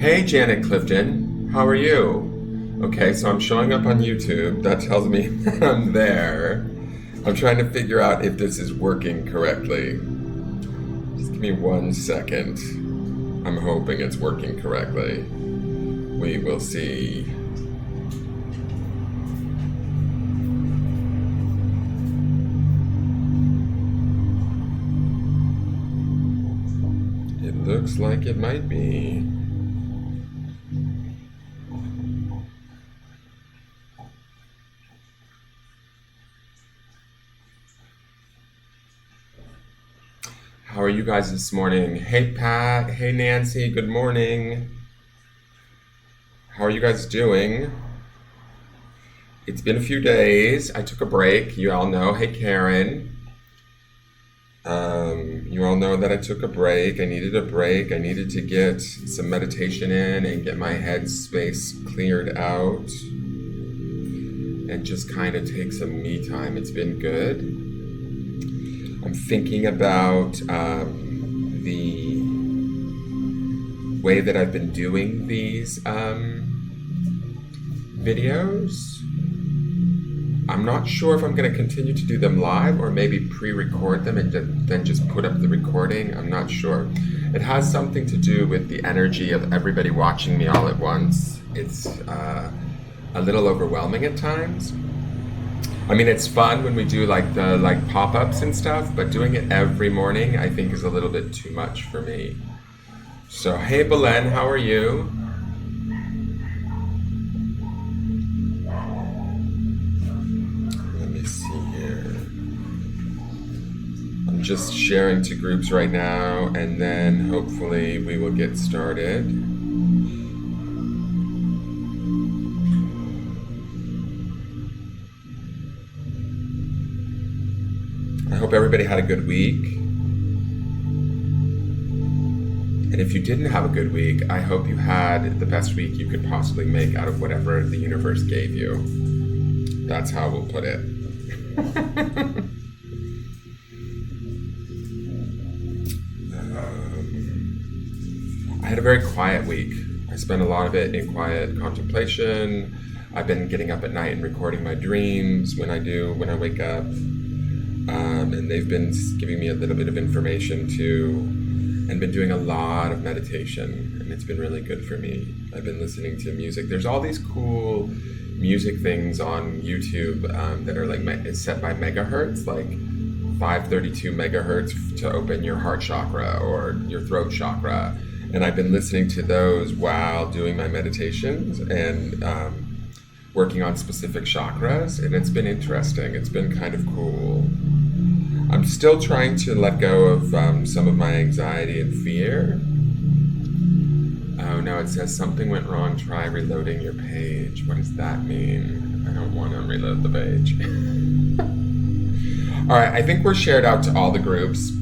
Hey, Janet Clifton, how are you? Okay, so I'm showing up on YouTube. That tells me that I'm there. I'm trying to figure out if this is working correctly. Just give me 1 second. I'm hoping it's working correctly. We will see. It looks like it might be. How are you guys this morning? Hey Pat, hey Nancy, good morning. How are you guys doing? It's been a few days. I took a break. You all know. Hey Karen. You all know that I took a break. I needed a break. I needed to get some meditation in and get my head space cleared out and just kind of take some me time. It's been good. I'm thinking about the way that I've been doing these videos. I'm not sure if I'm going to continue to do them live or maybe pre-record them and then just put up the recording. I'm not sure. It has something to do with the energy of everybody watching me all at once. It's a little overwhelming at times. I mean, it's fun when we do the pop-ups and stuff, but doing it every morning I think is a little bit too much for me. So, hey Belen, how are you? Let me see here. I'm just sharing to groups right now, and then hopefully we will get started. I hope everybody had a good week. And if you didn't have a good week, I hope you had the best week you could possibly make out of whatever the universe gave you. That's how we'll put it. I had a very quiet week. I spent a lot of it in quiet contemplation. I've been getting up at night and recording my dreams when I wake up. And they've been giving me a little bit of information too, and been doing a lot of meditation, and it's been really good for me. I've been listening to music. There's all these cool music things on YouTube that are set by megahertz, like 532 megahertz to open your heart chakra or your throat chakra. And I've been listening to those while doing my meditations and working on specific chakras, and it's been interesting. It's been kind of cool. I'm still trying to let go of some of my anxiety and fear. Oh no, it says something went wrong. Try reloading your page. What does that mean? I don't want to reload the page. All right, I think we're shared out to all the groups.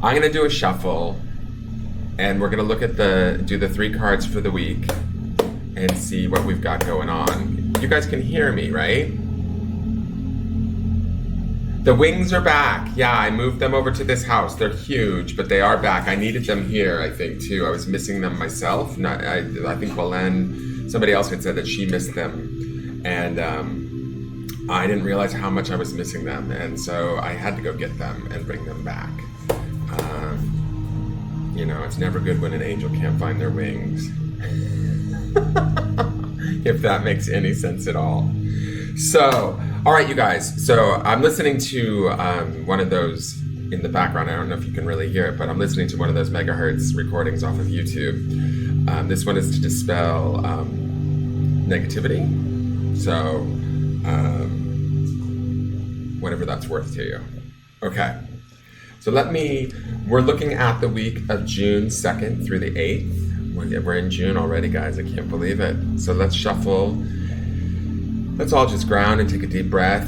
I'm gonna do a shuffle, and we're gonna look at do the 3 cards for the week and see what we've got going on. You guys can hear me, right? The wings are back. Yeah, I moved them over to this house. They're huge, but they are back. I needed them here, I think, too. I was missing them myself. I think Belen, somebody else had said that she missed them. And I didn't realize how much I was missing them. And so I had to go get them and bring them back. It's never good when an angel can't find their wings. If that makes any sense at all. So, all right, you guys. So I'm listening to one of those in the background. I don't know if you can really hear it, but I'm listening to one of those megahertz recordings off of YouTube. This one is to dispel negativity. So, whatever that's worth to you. Okay. So we're looking at the week of June 2nd through the 8th. We're in June already, guys. I can't believe it. So let's shuffle. Let's all just ground and take a deep breath.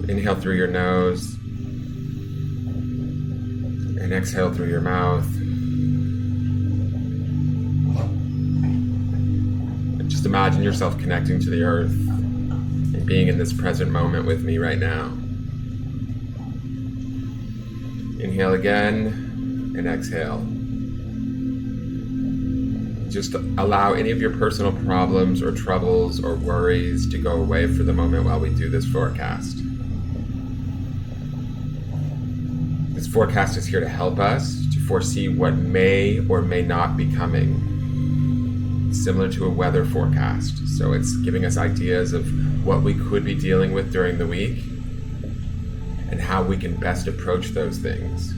Inhale through your nose. And exhale through your mouth. And just imagine yourself connecting to the earth and being in this present moment with me right now. Inhale again and exhale. Just allow any of your personal problems or troubles or worries to go away for the moment while we do this forecast. This forecast is here to help us to foresee what may or may not be coming, similar to a weather forecast. So it's giving us ideas of what we could be dealing with during the week and how we can best approach those things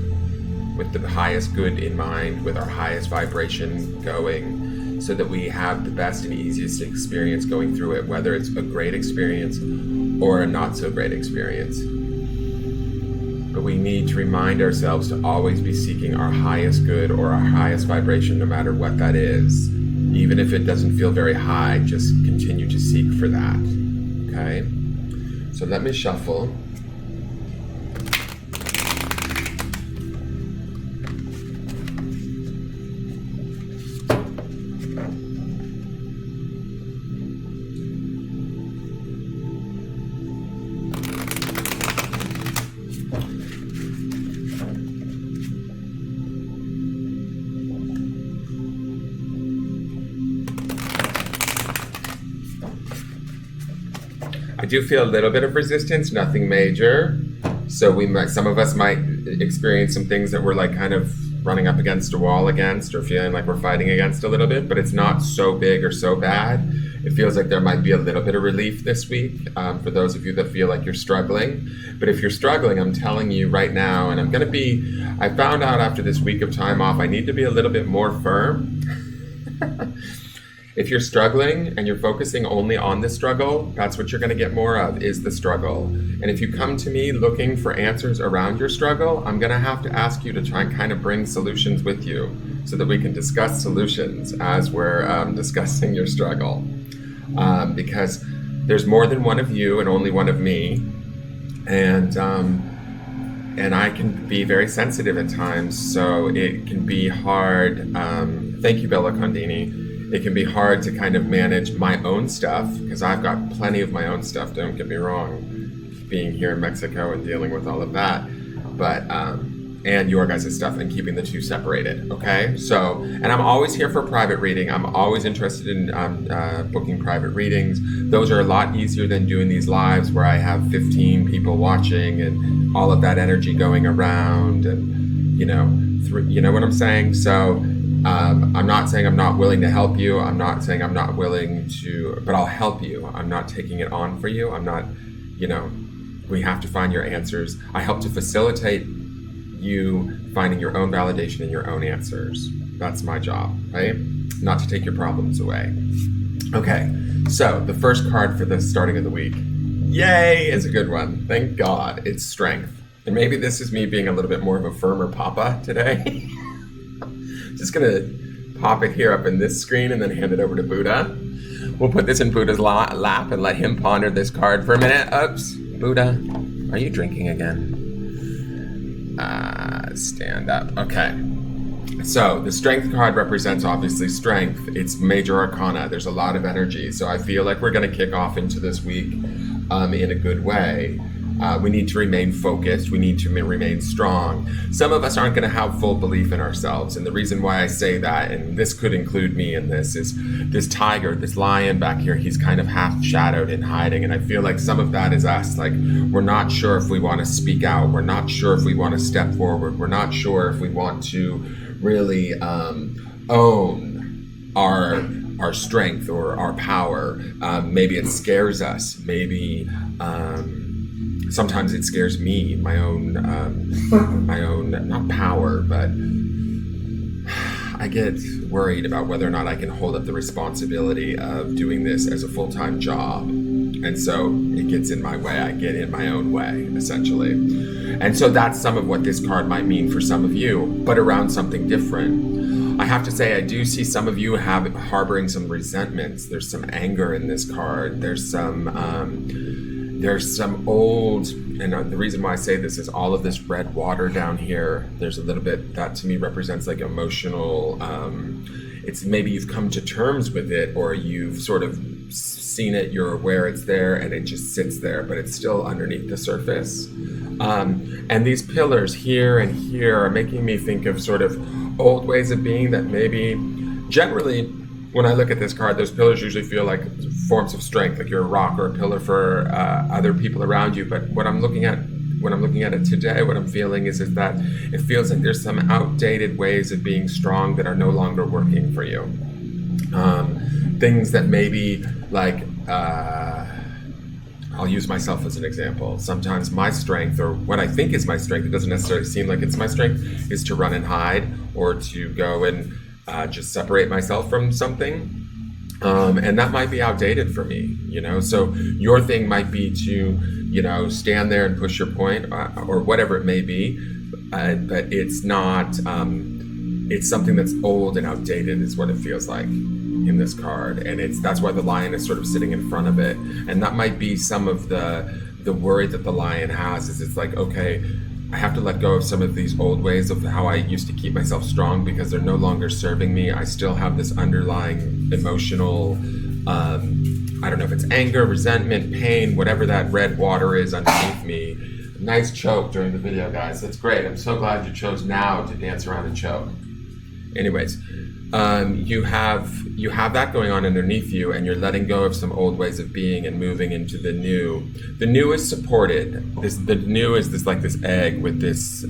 with the highest good in mind, with our highest vibration going, so that we have the best and easiest experience going through it, whether it's a great experience or a not so great experience. But we need to remind ourselves to always be seeking our highest good or our highest vibration, no matter what that is. Even if it doesn't feel very high, just continue to seek for that. Okay? So let me shuffle. I do feel a little bit of resistance, nothing major. So some of us might experience some things that we're like kind of running up against a wall against, or feeling like we're fighting against a little bit, but it's not so big or so bad. It feels like there might be a little bit of relief this week for those of you that feel like you're struggling. But if you're struggling, I'm telling you right now, and I found out after this week of time off, I need to be a little bit more firm. If you're struggling and you're focusing only on the struggle, that's what you're going to get more of, is the struggle. And if you come to me looking for answers around your struggle, I'm going to have to ask you to try and kind of bring solutions with you so that we can discuss solutions as we're discussing your struggle. Because there's more than one of you and only one of me. And I can be very sensitive at times, so it can be hard. Thank you, Bella Condini. It can be hard to kind of manage my own stuff, because I've got plenty of my own stuff, don't get me wrong, being here in Mexico and dealing with all of that, but and your guys' stuff, and keeping the two separated, okay? So, and I'm always here for private reading. I'm always interested in booking private readings. Those are a lot easier than doing these lives where I have 15 people watching and all of that energy going around, and you know what I'm saying? So I'm not saying I'm not willing to help you. I'm not saying I'm not willing to, but I'll help you. I'm not taking it on for you. I'm not, we have to find your answers. I help to facilitate you finding your own validation and your own answers. That's my job, right? Not to take your problems away. Okay, so the first card for the starting of the week, yay, is a good one. Thank God. It's strength. And maybe this is me being a little bit more of a firmer papa today. Just gonna pop it here up in this screen and then hand it over to Buddha. We'll put this in Buddha's lap and let him ponder this card for a minute. Oops, Buddha, are you drinking again? Stand up. Okay. So the strength card represents obviously strength. It's major arcana. There's a lot of energy. So I feel like we're gonna kick off into this week in a good way. We need to remain focused. We need to remain strong. Some of us aren't going to have full belief in ourselves. And the reason why I say that, and this could include me in this, is this tiger, this lion back here, he's kind of half shadowed and hiding. And I feel like some of that is us. Like, we're not sure if we want to speak out. We're not sure if we want to step forward. We're not sure if we want to really own our strength or our power. Maybe it scares us. Maybe sometimes it scares me, my own, not power, but I get worried about whether or not I can hold up the responsibility of doing this as a full-time job. And so it gets in my way. I get in my own way, essentially. And so that's some of what this card might mean for some of you, but around something different. I have to say, I do see some of you harboring some resentments. There's some anger in this card. There's some old, and the reason why I say this is all of this red water down here, there's a little bit that to me represents like emotional, it's maybe you've come to terms with it, or you've sort of seen it, you're aware it's there, and it just sits there, but it's still underneath the surface. And these pillars here and here are making me think of sort of old ways of being that maybe generally when I look at this card, those pillars usually feel like forms of strength, like you're a rock or a pillar for other people around you. But what I'm looking at when I'm looking at it today, what I'm feeling is that it feels like there's some outdated ways of being strong that are no longer working for you. Things that maybe like, I'll use myself as an example. Sometimes my strength, or what I think is my strength, it doesn't necessarily seem like it's my strength, is to run and hide, or to go and just separate myself from something. And that might be outdated for me, So your thing might be to, stand there and push your point, or whatever it may be. But it's not, it's something that's old and outdated is what it feels like in this card. And that's why the lion is sort of sitting in front of it. And that might be some of the worry that the lion has, is it's like, okay, I have to let go of some of these old ways of how I used to keep myself strong because they're no longer serving me. I still have this underlying emotional, I don't know if it's anger, resentment, pain, whatever that red water is underneath me. Nice choke during the video, guys. That's great. I'm so glad you chose now to dance around and choke. Anyways, you have that going on underneath you, and you're letting go of some old ways of being and moving into the new. The new is supported. The new is this egg with this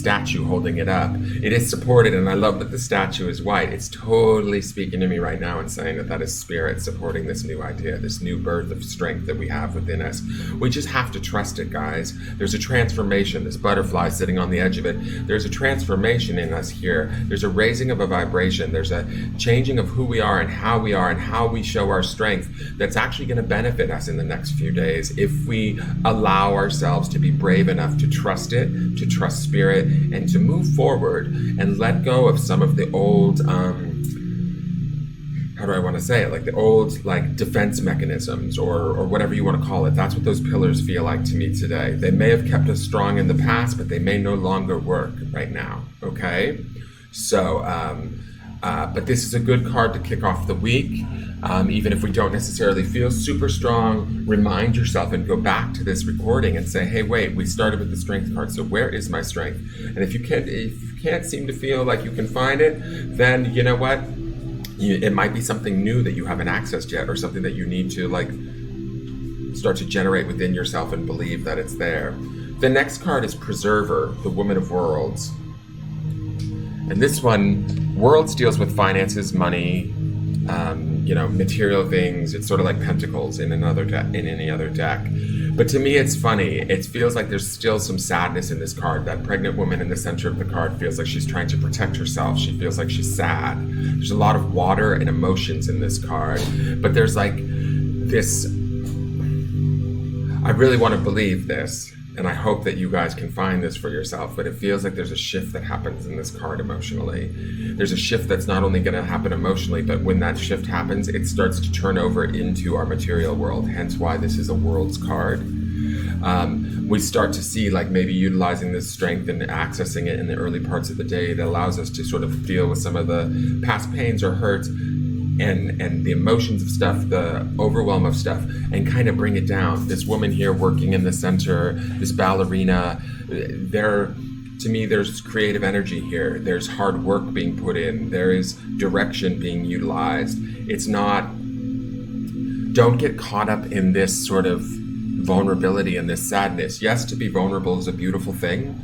statue holding it up. It is supported, and I love that the statue is white. It's totally speaking to me right now and saying that is spirit supporting this new idea, this new birth of strength that we have within us. We just have to trust it, guys. There's a transformation. This butterfly sitting on the edge of it. There's a transformation in us here. There's a raising of a vibration. There's a changing of who we are and how we show our strength that's actually going to benefit us in the next few days if we allow ourselves to be brave enough to trust it, to trust spirit, and to move forward and let go of some of the old, how do I want to say it? Like the old, defense mechanisms or whatever you want to call it. That's what those pillars feel like to me today. They may have kept us strong in the past, but they may no longer work right now. Okay. So, but this is a good card to kick off the week. Even if we don't necessarily feel super strong, remind yourself and go back to this recording and say, hey, wait, we started with the strength card. So where is my strength? And if you can't seem to feel like you can find it, then you know what? It might be something new that you haven't accessed yet, or something that you need to start to generate within yourself and believe that it's there. The next card is Preserver, the Woman of Worlds. And this one, Worlds deals with finances, money, material things. It's sort of like Pentacles in any other deck. But to me, it's funny. It feels like there's still some sadness in this card. That pregnant woman in the center of the card feels like she's trying to protect herself. She feels like she's sad. There's a lot of water and emotions in this card. But there's this, I really want to believe this, and I hope that you guys can find this for yourself, but it feels like there's a shift that happens in this card emotionally. There's a shift that's not only going to happen emotionally, but when that shift happens, it starts to turn over into our material world, hence why this is a Worlds card. We start to see maybe utilizing this strength and accessing it in the early parts of the day that allows us to sort of deal with some of the past pains or hurts and the emotions of stuff, the overwhelm of stuff, and kind of bring it down. This woman here working in the center, this ballerina, to me, there's creative energy here. There's hard work being put in. There is direction being utilized. It's not, don't get caught up in this sort of vulnerability and this sadness. Yes, to be vulnerable is a beautiful thing,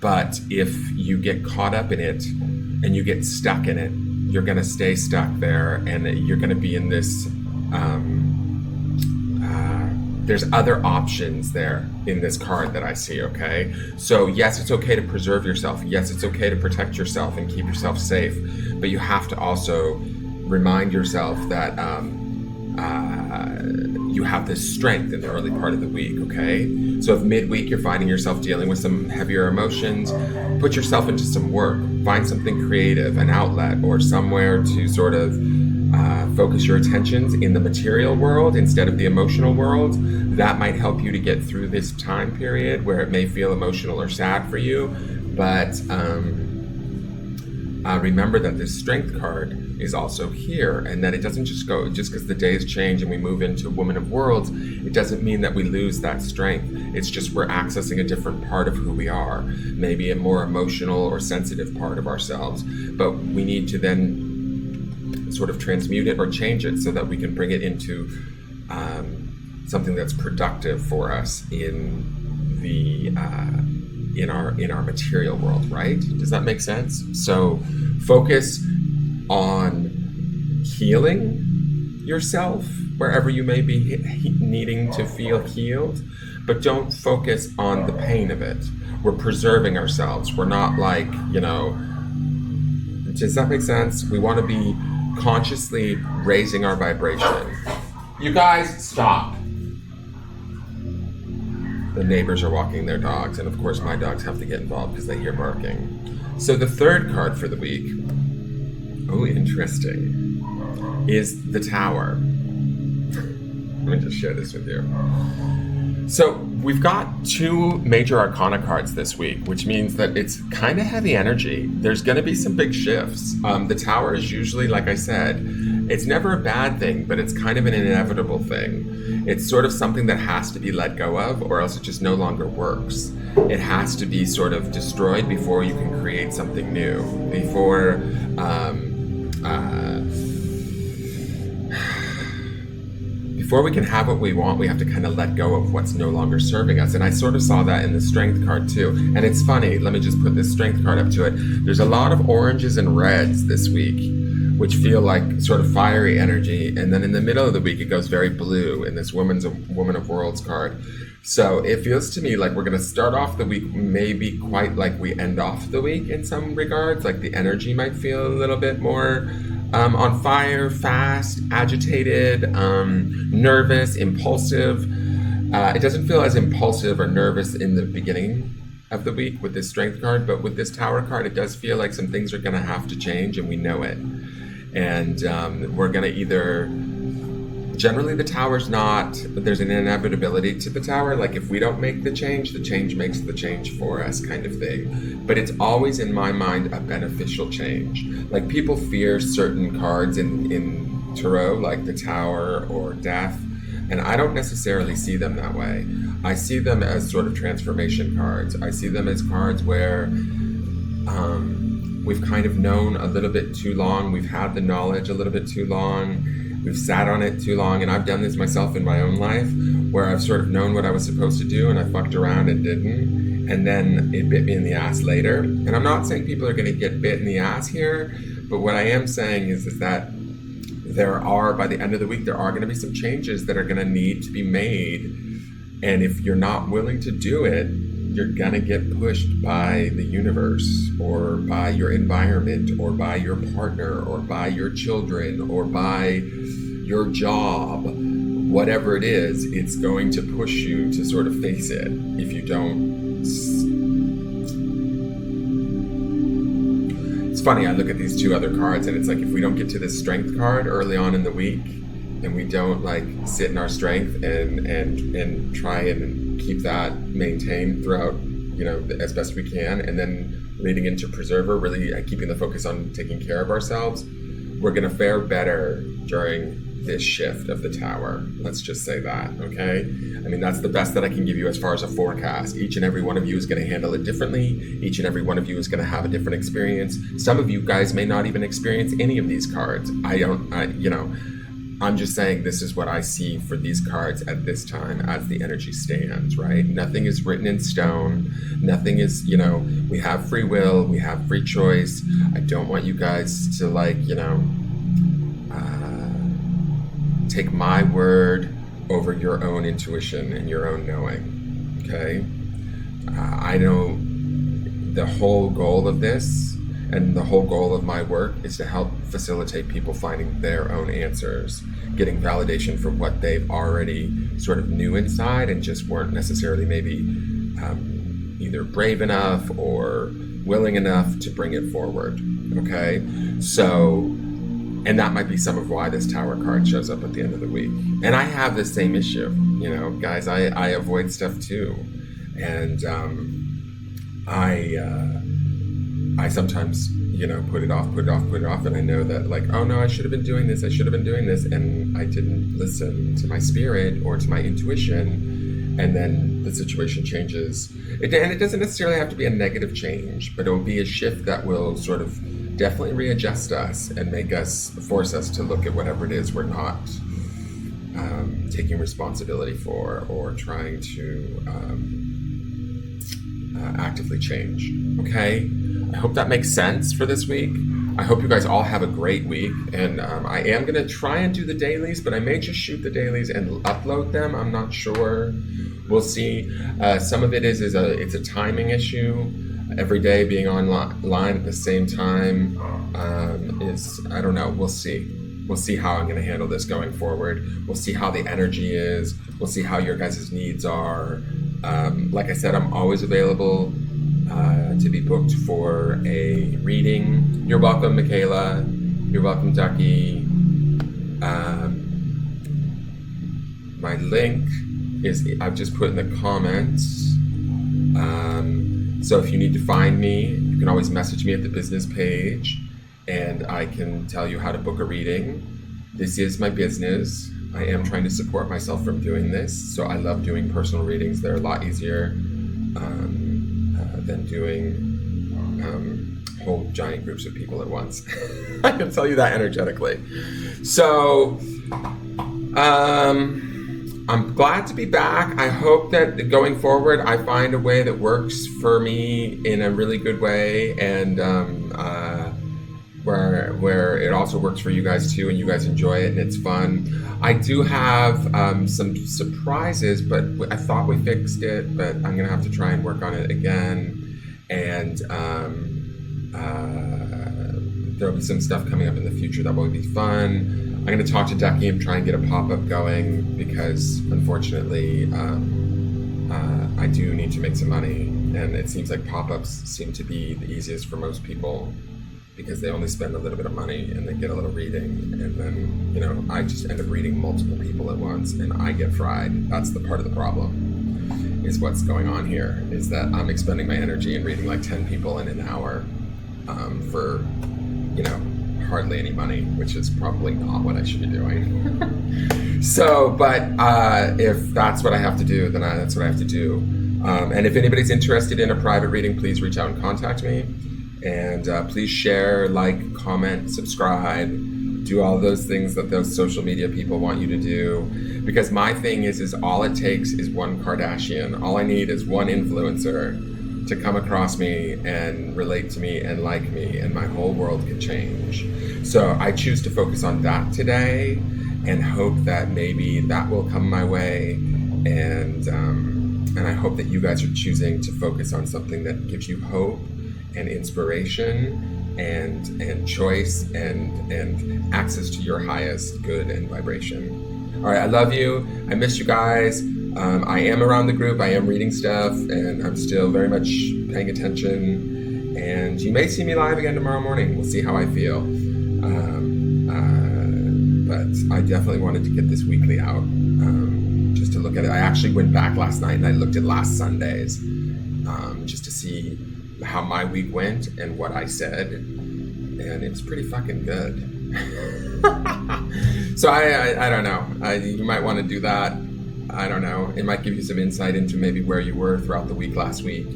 but if you get caught up in it and you get stuck in it, you're going to stay stuck there, and you're going to be in this, there's other options there in this card that I see, okay? So yes, it's okay to preserve yourself. Yes, it's okay to protect yourself and keep yourself safe, but you have to also remind yourself that you have this strength in the early part of the week, okay? So if midweek you're finding yourself dealing with some heavier emotions, put yourself into some work. Find something creative, an outlet, or somewhere to sort of focus your attentions in the material world instead of the emotional world. That might help you to get through this time period where it may feel emotional or sad for you. But remember that this strength card is also here, and that it doesn't just go, just because the days change and we move into Woman of Worlds, it doesn't mean that we lose that strength. It's just we're accessing a different part of who we are, maybe a more emotional or sensitive part of ourselves. But we need to then sort of transmute it or change it so that we can bring it into something that's productive for us in the in our material world, right? Does that make sense? So focus on healing yourself wherever you may be needing to feel healed, but don't focus on the pain of it. We're preserving ourselves. We're not like, does that make sense? We want to be consciously raising our vibration. You guys, stop. The neighbors are walking their dogs, and of course my dogs have to get involved because they hear barking. So the third card for the week, oh, interesting, is the Tower. Let me just share this with you. So we've got 2 major arcana cards this week, which means that it's kind of heavy energy. There's going to be some big shifts. The Tower is usually, like I said, it's never a bad thing, but it's kind of an inevitable thing. It's sort of something that has to be let go of, or else it just no longer works. It has to be sort of destroyed before you can create something new. Before we can have what we want, we have to kind of let go of what's no longer serving us. And I sort of saw that in the Strength card too. And it's funny, let me just put this Strength card up to it. There's a lot of oranges and reds this week, which feel like sort of fiery energy. And then in the middle of the week, it goes very blue in this Woman of Worlds card. So it feels to me like we're going to start off the week maybe quite like we end off the week in some regards. Like the energy might feel a little bit more on fire, fast, agitated, nervous, impulsive. It doesn't feel as impulsive or nervous in the beginning of the week with this Strength card, but with this Tower card, it does feel like some things are going to have to change, and we know it. And we're going to either... Generally, the Tower's not... There's an inevitability to the Tower. Like, if we don't make the change makes the change for us kind of thing. But it's always, in my mind, a beneficial change. Like, people fear certain cards in Tarot, like the Tower or Death, and I don't necessarily see them that way. I see them as sort of transformation cards. I see them as cards where we've kind of known a little bit too long. We've had the knowledge a little bit too long. We've sat on it too long, and I've done this myself in my own life, where I've sort of known what I was supposed to do, and I fucked around and didn't, and then it bit me in the ass later. And I'm not saying people are going to get bit in the ass here, but what I am saying is that there are, by the end of the week, there are going to be some changes that are going to need to be made, and if you're not willing to do it, you're going to get pushed by the universe, or by your environment, or by your partner, or by your children, or by your job. Whatever it is, it's going to push you to sort of face it if you don't. It's funny, I look at these 2 other cards, and it's like, if we don't get to this Strength card early on in the week, and we don't like sit in our strength and try and keep that maintained throughout, as best we can, and then leading into Preserver, really keeping the focus on taking care of ourselves, we're going to fare better during this shift of the Tower. Let's just say that, okay? I mean, that's the best that I can give you as far as a forecast. Each and every one of you is going to handle it differently. Each and every one of you is going to have a different experience. Some of you guys may not even experience any of these cards. I'm just saying this is what I see for these cards at this time as the energy stands, right? Nothing is written in stone. Nothing is, we have free will, we have free choice. I don't want you guys to take my word over your own intuition and your own knowing, okay? I know the whole goal of this and the whole goal of my work is to help facilitate people finding their own answers, getting validation for what they've already sort of knew inside and just weren't necessarily maybe either brave enough or willing enough to bring it forward, okay? So, and that might be some of why this Tower card shows up at the end of the week. And I have the same issue, guys, I avoid stuff too. And I sometimes, put it off, and I know that oh no, I should have been doing this, and I didn't listen to my spirit or to my intuition, and then the situation changes. And it doesn't necessarily have to be a negative change, but it will be a shift that will sort of definitely readjust us and force us to look at whatever it is we're not taking responsibility for or trying to actively change. Okay? I hope that makes sense for this week. I hope you guys all have a great week, and I am going to try and do the dailies, but I may just shoot the dailies and upload them. I'm not sure. We'll see. Some of it is it's a timing issue. Every day being online at the same time I don't know. We'll see. We'll see how I'm going to handle this going forward. We'll see how the energy is. We'll see how your guys' needs are. Like I said, I'm always available to be booked for a reading. You're welcome, Michaela. You're welcome, Ducky. My link I've just put in the comments. So if you need to find me, you can always message me at the business page, and I can tell you how to book a reading. This is my business. I am trying to support myself from doing this, so I love doing personal readings. They're a lot easier than doing whole giant groups of people at once. I can tell you that energetically. So I'm glad to be back. I hope that going forward I find a way that works for me in a really good way, and where it also works for you guys too, and you guys enjoy it and it's fun. I do have some surprises, but I thought we fixed it, but I'm gonna have to try and work on it again. And there'll be some stuff coming up in the future that will be fun. I'm going to talk to Ducky and try and get a pop-up going, because unfortunately I do need to make some money, and it seems like pop-ups seem to be the easiest for most people because they only spend a little bit of money and they get a little reading, and then I just end up reading multiple people at once and I get fried. That's the part of the problem, is what's going on here, is that I'm expending my energy and reading like 10 people in an hour for hardly any money, which is probably not what I should be doing. So, but if that's what I have to do, then that's what I have to do. And if anybody's interested in a private reading, please reach out and contact me. And please share, like, comment, subscribe, do all those things that those social media people want you to do. Because my thing is all it takes is one Kardashian. All I need is one influencer to come across me and relate to me and like me, and my whole world can change. So I choose to focus on that today and hope that maybe that will come my way. And I hope that you guys are choosing to focus on something that gives you hope and inspiration and choice and access to your highest good and vibration. All right, I love you. I miss you guys. I am around the group. I am reading stuff, and I'm still very much paying attention. And you may see me live again tomorrow morning. We'll see how I feel. But I definitely wanted to get this weekly out, just to look at it. I actually went back last night and I looked at last Sunday's, just to see how my week went and what I said, and it was pretty fucking good. So I don't know. You might want to do that. I don't know. It might give you some insight into maybe where you were throughout the week last week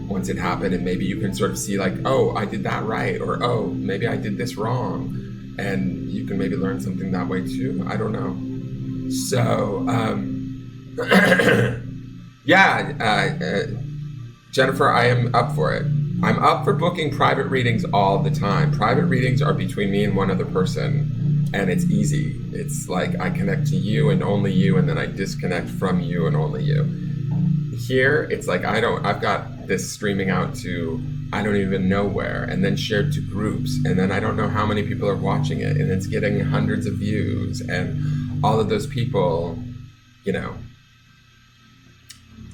once it happened, and maybe you can sort of see like, oh, I did that right, or oh, maybe I did this wrong, and you can maybe learn something that way too. I don't know. So Jennifer, I am up for it. I'm up for booking private readings all the time. Private readings are between me and one other person. And it's easy. It's like I connect to you and only you, and then I disconnect from you and only you. Here, it's like I've got this streaming out to I don't even know where, and then shared to groups, and then I don't know how many people are watching it, and it's getting hundreds of views, and all of those people,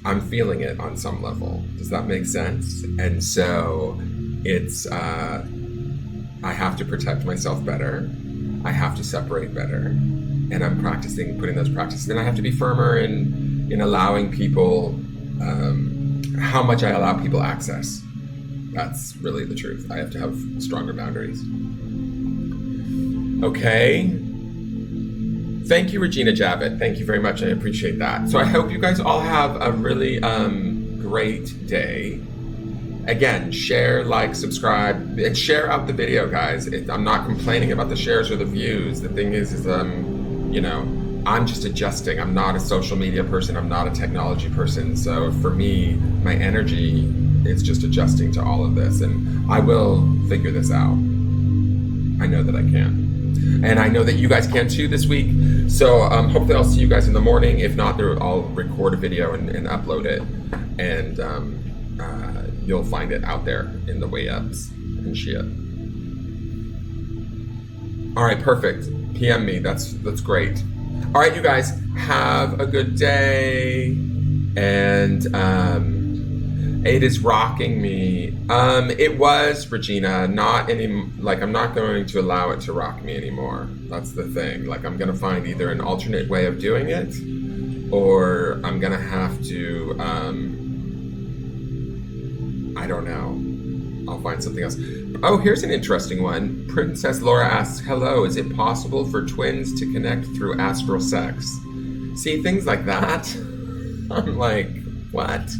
I'm feeling it on some level. Does that make sense? And so it's, I have to protect myself better. I have to separate better, and I'm practicing putting those practices. And I have to be firmer in allowing people, how much I allow people access. That's really the truth. I have to have stronger boundaries. Okay. Thank you, Regina Javit. Thank you very much. I appreciate that. So I hope you guys all have a really great day. Again, share, like, subscribe, and share out the video, guys. I'm not complaining about the shares or the views. The thing is you know, I'm just adjusting. I'm not a social media person. I'm not a technology person. So for me, my energy is just adjusting to all of this, and I will figure this out. I know that I can. And I know that you guys can too this week. So hopefully I'll see you guys in the morning. If not, I'll record a video and upload it. And you'll find it out there in the way ups and shit. All right, perfect. PM me. That's great. All right, you guys, have a good day. And it is rocking me. It was, Regina, not any, like, I'm not going to allow it to rock me anymore. That's the thing. Like, I'm going to find either an alternate way of doing it, or I'm going to have to, I don't know. I'll find something else. Oh, here's an interesting one. Princess Laura asks, hello, is it possible for twins to connect through astral sex? See, things like that. I'm like, what?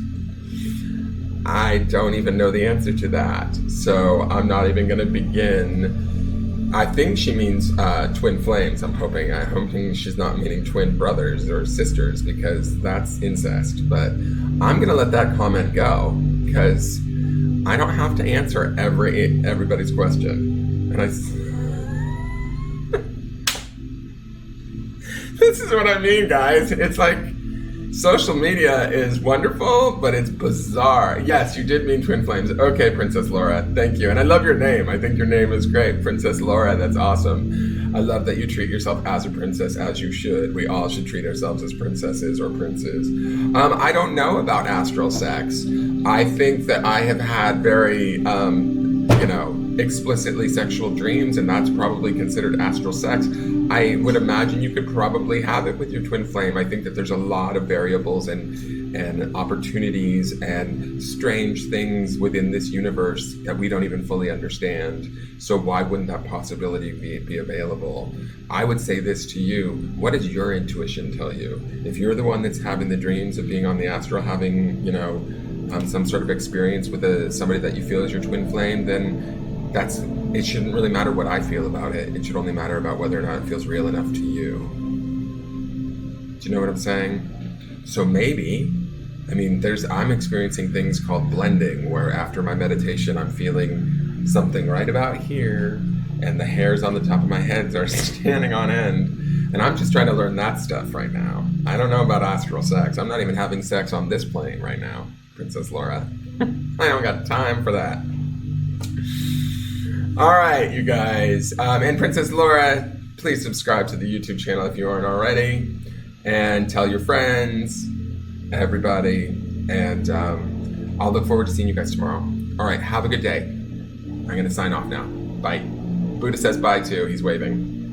I don't even know the answer to that. So I'm not even going to begin. I think she means twin flames. I'm hoping she's not meaning twin brothers or sisters, because that's incest. But I'm going to let that comment go, because I don't have to answer everybody's question. And this is what I mean, guys. It's like, social media is wonderful, but it's bizarre. Yes, you did mean twin flames. Okay, Princess Laura, thank you. And I love your name. I think your name is great, Princess Laura. That's awesome. I love that you treat yourself as a princess, as you should. We all should treat ourselves as princesses or princes. I don't know about astral sex. I think that I have had very, explicitly sexual dreams, and that's probably considered astral sex. I would imagine you could probably have it with your twin flame. I think that there's a lot of variables and opportunities and strange things within this universe that we don't even fully understand. So why wouldn't that possibility be available? I would say this to you. What does your intuition tell you? If you're the one that's having the dreams of being on the astral, having, some sort of experience with somebody that you feel is your twin flame, then it shouldn't really matter what I feel about it. It should only matter about whether or not it feels real enough to you. Do you know what I'm saying? So maybe, I'm experiencing things called blending, where after my meditation, I'm feeling something right about here, and the hairs on the top of my head are standing on end. And I'm just trying to learn that stuff right now. I don't know about astral sex. I'm not even having sex on this plane right now, Princess Laura. I don't got time for that. All right, you guys. And Princess Laura, please subscribe to the YouTube channel if you aren't already. And tell your friends, everybody. And I'll look forward to seeing you guys tomorrow. All right, have a good day. I'm going to sign off now. Bye. Buddha says bye too. He's waving.